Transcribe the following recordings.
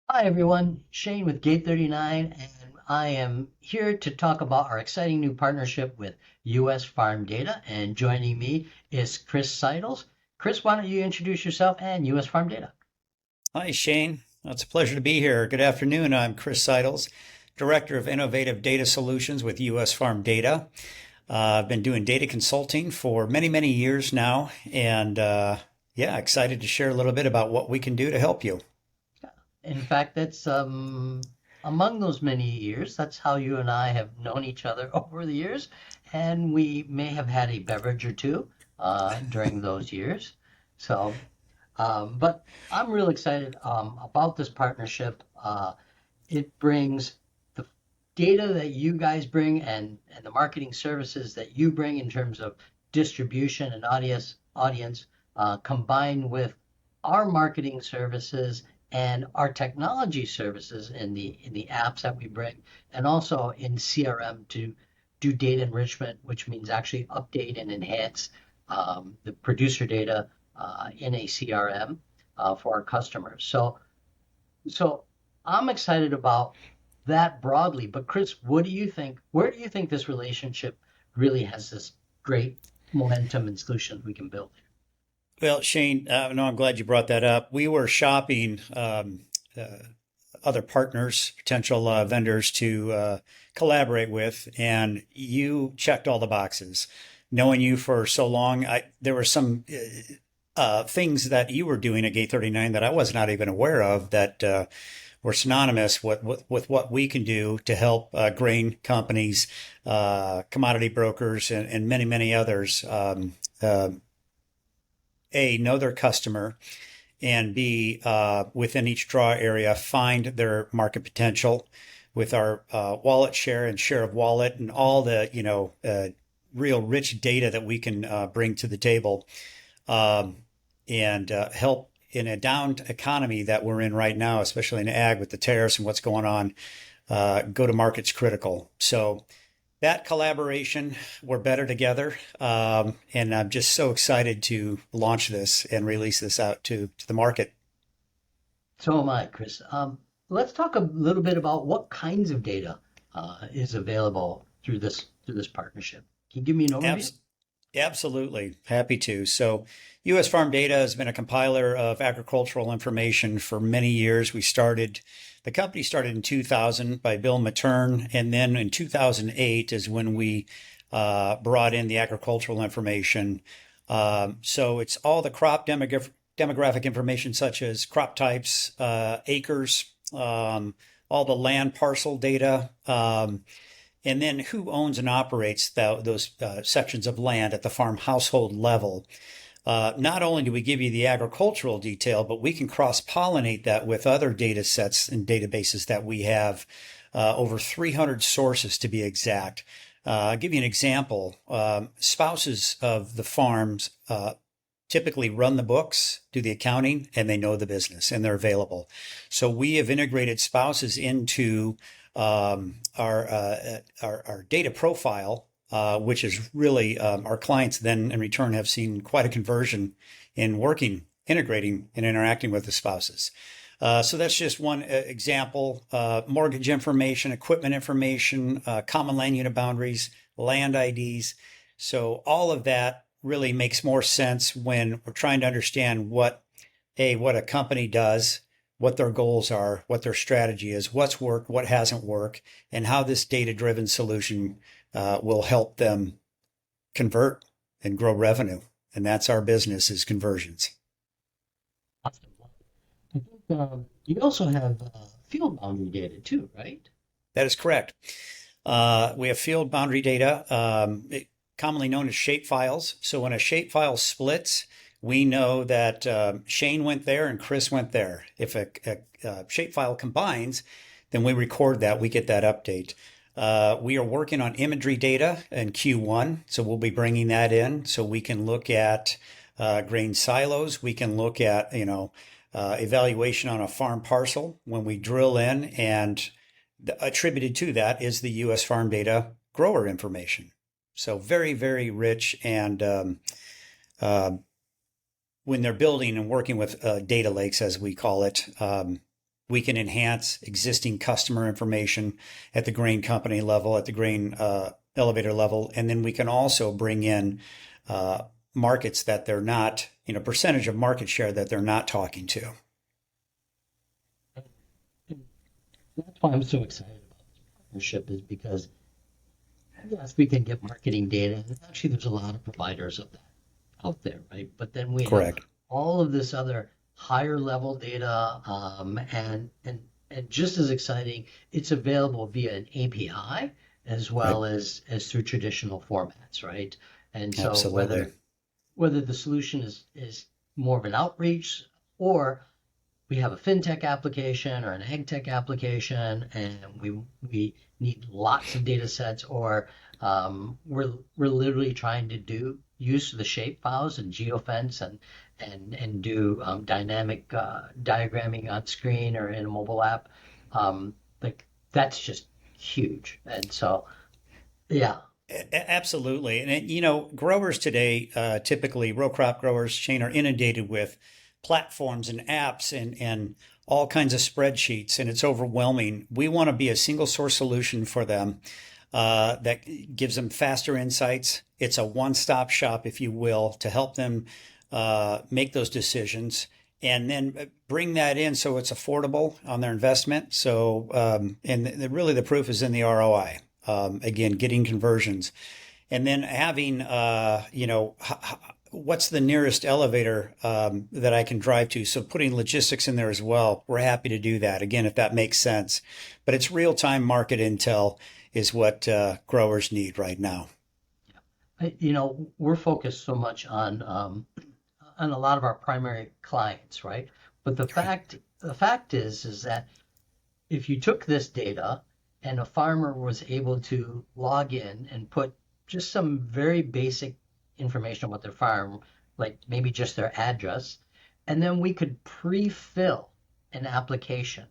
Hi everyone, Shane with Gate 39, and I am here to talk about our exciting new partnership with US Farm Data. And joining me is Chris Seidels. Chris, why don't you introduce yourself and US Farm Data? Hi, Shane. It's a pleasure to be here. Good afternoon. I'm Chris Seidels, Director of Innovative Data Solutions with US Farm Data. I've been doing data consulting for many, many years now, and yeah, excited to share a little bit about what we can do to help you. In fact, that's among those many years, that's how you and I have known each other over the years, and we may have had a beverage or two during those years. So, but I'm real excited about this partnership. It brings the data that you guys bring and the marketing services that you bring in terms of distribution and audience combined with our marketing services and our technology services in the apps that we bring, and also in CRM to do data enrichment, which means actually update and enhance the producer data in a CRM for our customers. So I'm excited about that broadly. But Chris, what do you think? Where do you think this relationship really has this great momentum and solutions we can build? Well, Shane, no, I'm glad you brought that up. We were shopping other partners, potential vendors to collaborate with, and you checked all the boxes. Knowing you for so long, there were some things that you were doing at Gate 39 that I was not even aware of that were synonymous with what we can do to help grain companies, commodity brokers, and many, many others. A, know their customer, and B, within each draw area, find their market potential with our wallet share and share of wallet and all the, real rich data that we can bring to the table um, and help in a down economy that we're in right now, especially in ag with the tariffs and what's going on. Go to market's critical. So that collaboration, we're better together. And I'm just so excited to launch this and release this out to the market. So am I, Chris. Let's talk a little bit about what kinds of data is available through this partnership. Can you give me an overview? Abs- Absolutely. Happy to. So, U.S. Farm Data has been a compiler of agricultural information for many years. The company started in 2000 by Bill Matern, and then in 2008 is when we brought in the agricultural information. So, it's all the crop demographic information, such as crop types, acres, all the land parcel data. And then who owns and operates those sections of land at the farm household level. Not only do we give you the agricultural detail, but we can cross-pollinate that with other data sets and databases that we have, over 300 sources to be exact. I'll give you an example. Spouses of the farms typically run the books, do the accounting, and they know the business and they're available. So we have integrated spouses into our data profile, which is really our clients then in return have seen quite a conversion in working, integrating, and interacting with the spouses. So that's just one example. Mortgage information, equipment information, common land unit boundaries, land IDs. So all of that really makes more sense when we're trying to understand what a company does, what their goals are, what their strategy is, what's worked, what hasn't worked, and how this data-driven solution will help them convert and grow revenue. And that's our business is conversions. Awesome. I think you also have field boundary data too, right? That is correct. We have field boundary data, commonly known as shape files. So when a shape file splits, we know that Shane went there and Chris went there. If a shape file combines, then we record that, we get that update. We are working on imagery data in Q1, so we'll be bringing that in so we can look at grain silos. We can look at, evaluation on a farm parcel when we drill in, and attributed to that is the U.S. farm data grower information. So very, very rich. And uh, when they're building and working with data lakes, as we call it, we can enhance existing customer information at the grain company level, at the grain elevator level, and then we can also bring in markets that they're not, percentage of market share that they're not talking to. That's why I'm so excited about this partnership is because yes, we can get marketing data. And actually, there's a lot of providers of that out there, right? But then we have Correct. all of this other higher level data, and just as exciting, it's available via an API as Right. well as through traditional formats, right? And so Absolutely. whether the solution is more of an outreach or we have a fintech application or an ag tech application, and we need lots of data sets, or we're literally trying to do use the shape files and geofence and do dynamic diagramming on screen or in a mobile app. Like that's just huge, and so yeah, Absolutely. And, growers today, typically row crop growers, Shane, are inundated with platforms and apps and all kinds of spreadsheets, and it's overwhelming. We want to be a single source solution for them that gives them faster insights. It's a one-stop shop, if you will, to help them make those decisions. And then bring that in so it's affordable on their investment. So, really the proof is in the ROI. Again, getting conversions, and then having, what's the nearest elevator that I can drive to? So putting logistics in there as well. We're happy to do that. Again, if that makes sense. But it's real-time market intel is what growers need right now. we're focused so much on a lot of our primary clients, right? But Right. the fact is that if you took this data and a farmer was able to log in and put just some very basic information about their farm, like maybe just their address, and then we could pre-fill an application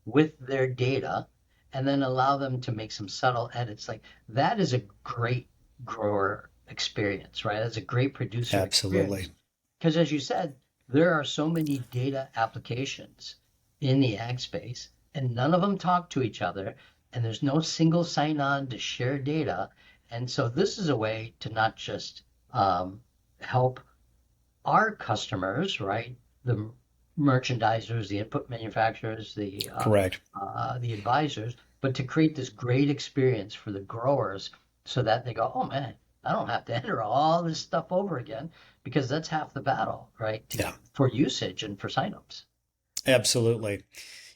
with their data and then allow them to make some subtle edits, like that is a great grower experience, right? That's a great producer experience. Absolutely. Because as you said, there are so many data applications in the ag space, and none of them talk to each other, and there's no single sign-on to share data. And so this is a way to not just help our customers, right? The merchandisers, the input manufacturers, Correct. the advisors, but to create this great experience for the growers so that they go, oh man, I don't have to enter all this stuff over again because that's half the battle, right? Yeah. For usage and for signups. Absolutely.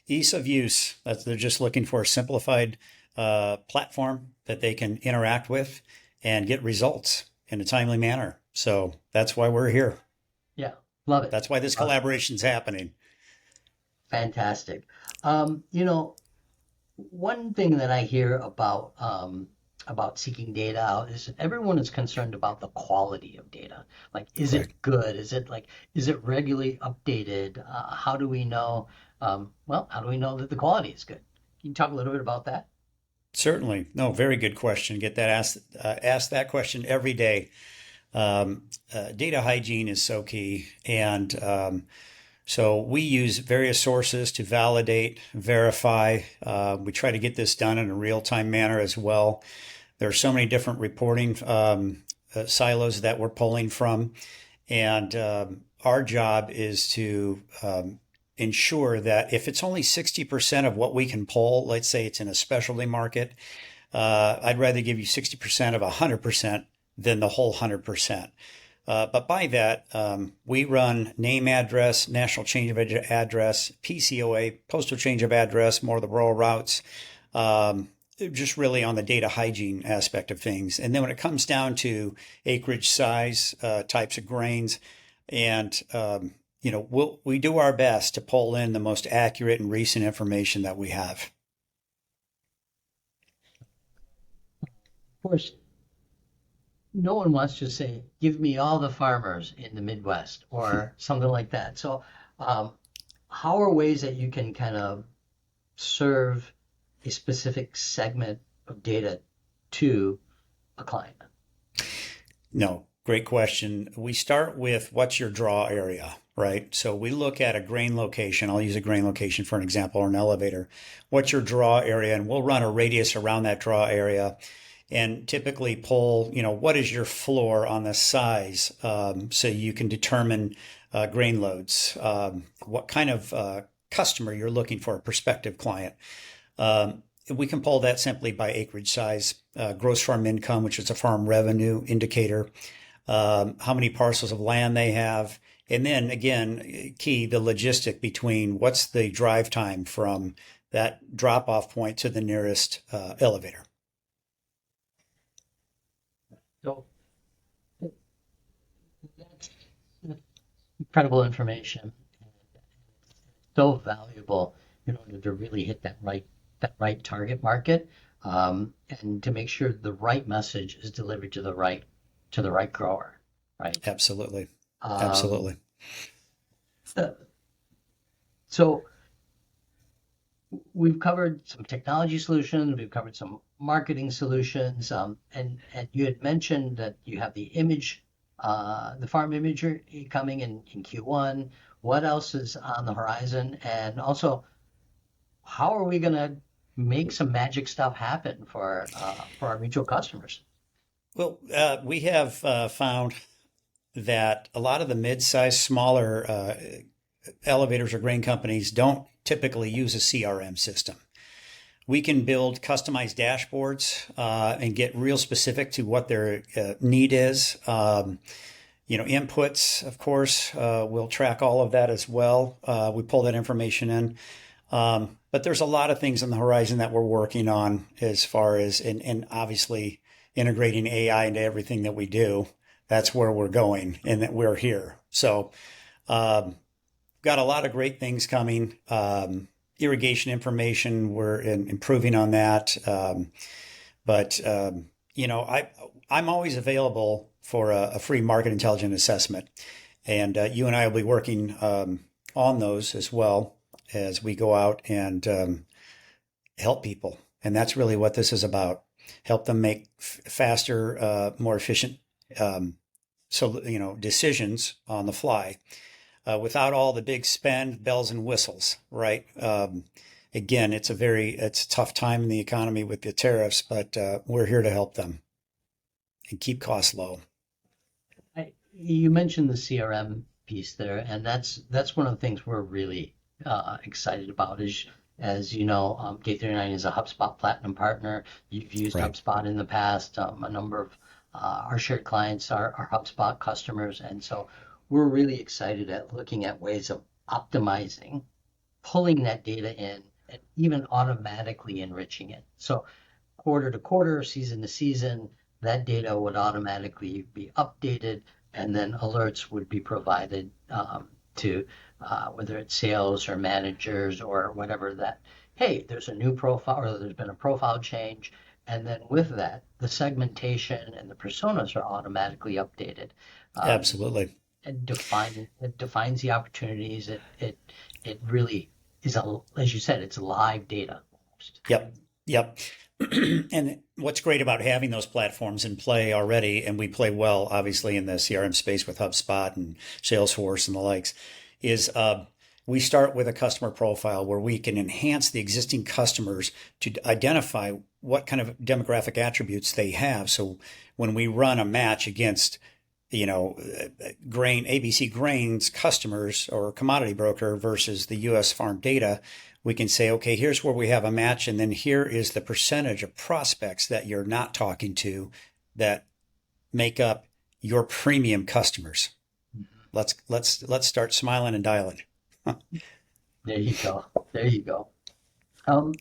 Ease of use. They're just looking for a simplified platform that they can interact with and get results in a timely manner. So that's why we're here. Yeah, love it. That's why this Love it. collaboration is happening. Fantastic. Um, you know, One thing that I hear about seeking data out is everyone is concerned about the quality of data. Like, is Correct. it good? Is it regularly updated? How do we know? How do we know that the quality is good? Can you talk a little bit about that? Certainly. No, very good question. Get that asked that question every day. Data hygiene is so key, and so we use various sources to validate, verify. We try to get this done in a real-time manner as well. There are so many different reporting silos that we're pulling from, and our job is to ensure that if it's only 60% of what we can pull, let's say it's in a specialty market, I'd rather give you 60% of 100% than the whole 100%. But by that, we run name, address, national change of address, PCOA, postal change of address, more of the rural routes, just really on the data hygiene aspect of things. And then when it comes down to acreage size, types of grains, and we do our best to pull in the most accurate and recent information that we have. Of course, no one wants to say, "Give me all the farmers in the Midwest" or something like that. So, um, how are ways that you can kind of serve a specific segment of data to a client? No, Great question. We start with what's your draw area, right? So we look at a grain location. I'll use a grain location for an example, or an elevator. What's your draw area? And we'll run a radius around that draw area and typically pull, what is your floor on the size, so you can determine grain loads, what kind of customer you're looking for, a prospective client. We can pull that simply by acreage size, gross farm income, which is a farm revenue indicator, how many parcels of land they have. And then again, key, the logistic between what's the drive time from that drop off point to the nearest elevator. So that's incredible information, so valuable in order to really hit that right target market, and to make sure the right message is delivered to the right grower, right? Absolutely. Um, Absolutely. uh, so we've covered some technology solutions, we've covered some marketing solutions, and you had mentioned that you have the farm imagery coming in Q1. What else is on the horizon? And also, how are we going to make some magic stuff happen for our mutual customers? Well, we have found that a lot of the mid-sized, smaller elevators or grain companies don't typically use a CRM system. We can build customized dashboards and get real specific to what their need is. Inputs, of course, we'll track all of that as well. We pull that information in. But there's a lot of things on the horizon that we're working on as far as, and obviously integrating AI into everything that we do. That's where we're going and that we're here. So, got a lot of great things coming. Irrigation information, we're improving on that. I'm always available for a free market intelligence assessment. And you and I will be working on those as well as we go out and help people. And that's really what this is about. Help them make faster, more efficient decisions on the fly without all the big spend, bells and whistles, right? Again, it's a tough time in the economy with the tariffs, but we're here to help them and keep costs low. You mentioned the CRM piece there, and that's one of the things we're really excited about. Is As you know, K39 is a HubSpot Platinum partner. You've used Right. HubSpot in the past. A number of our shared clients are HubSpot customers, and so we're really excited at looking at ways of optimizing, pulling that data in, and even automatically enriching it. So quarter to quarter, season to season, that data would automatically be updated, and then alerts would be provided to whether it's sales or managers or whatever, that, hey, there's a new profile or there's been a profile change. And then with that, the segmentation and the personas are automatically updated. Um, Absolutely. it defines the opportunities. It really is, as you said, it's live data almost. Yep. Yep. And what's great about having those platforms in play already, and we play well, obviously, in the CRM space with HubSpot and Salesforce and the likes, is we start with a customer profile where we can enhance the existing customers to identify what kind of demographic attributes they have. So when we run a match against, grain, ABC Grains customers or commodity broker versus the U.S. Farm Data, we can say, okay, here's where we have a match, and then here is the percentage of prospects that you're not talking to that make up your premium customers. Let's start smiling and dialing. There you go. There you go. Um,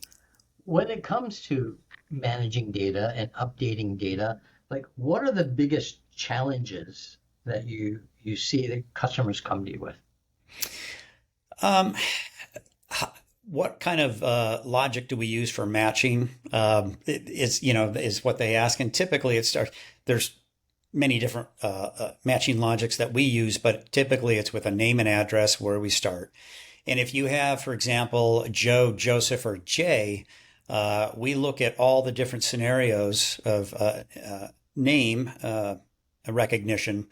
when it comes to managing data and updating data, like, what are the biggest challenges that you see that customers come to you with? Um, what kind of logic do we use for matching? Is what they ask, and typically it starts. There's many different matching logics that we use, but typically it's with a name and address where we start. And if you have, for example, Joe, Joseph, or Jay, we look at all the different scenarios of name recognition,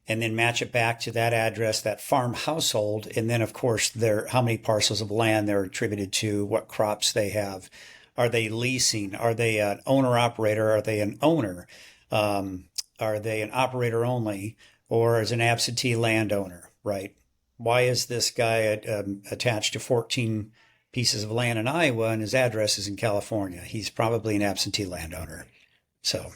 and then match it back to that address, that farm household, and then of course how many parcels of land they're attributed to, what crops they have, are they leasing, are they an owner operator, are they an owner, are they an operator only, or as an absentee landowner, right? Why is this guy attached to 14 pieces of land in Iowa and his address is in California? He's probably an absentee landowner. So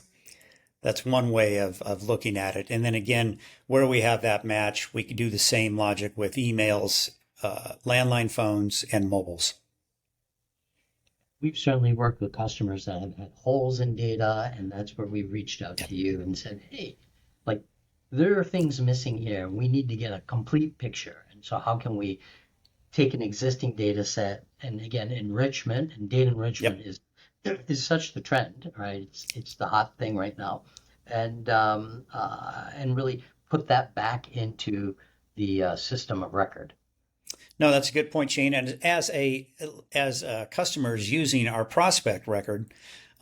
that's one way of looking at it. And then again, where we have that match, we can do the same logic with emails, landline phones, and mobiles. We've certainly worked with customers that have had holes in data, and that's where we've reached out to you and said, hey, like, there are things missing here. We need to get a complete picture. And so how can we take an existing data set, and again, enrichment and data enrichment is such the trend, right? It's the hot thing right now, and really put that back into the system of record. No, that's a good point, Shane. And as customers using our prospect record,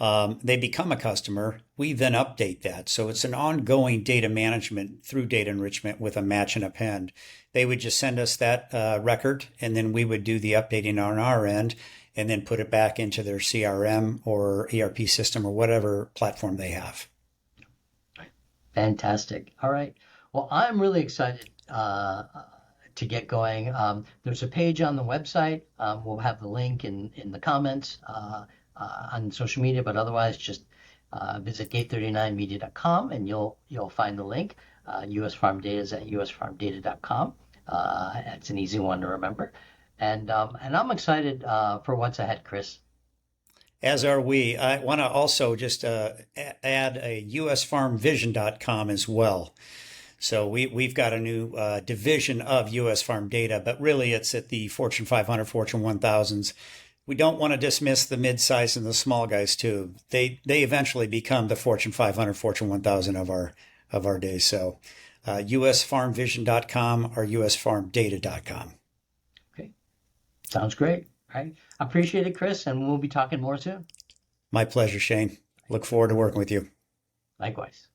they become a customer. We then update that. So it's an ongoing data management through data enrichment with a match and append. They would just send us that record, and then we would do the updating on our end, and then put it back into their CRM or ERP system or whatever platform they have. Fantastic. All right. Well, I'm really excited to get going. There's a page on the website. We'll have the link in the comments on social media, but otherwise just visit gate39media.com and you'll find the link. US Farm Data is at usfarmdata.com. It's an easy one to remember. And I'm excited for what's ahead, Chris. As are we. I want to also just add a usfarmvision.com as well. So we've got a new division of US Farm Data, but really it's at the Fortune 500, Fortune 1000s. We don't want to dismiss the mid-size and the small guys too. They eventually become the Fortune 500, Fortune 1000 of our day. So usfarmvision.com or usfarmdata.com. Okay. Sounds great. All right. I appreciate it, Chris, and we'll be talking more soon. My pleasure, Shane. Look forward to working with you. Likewise.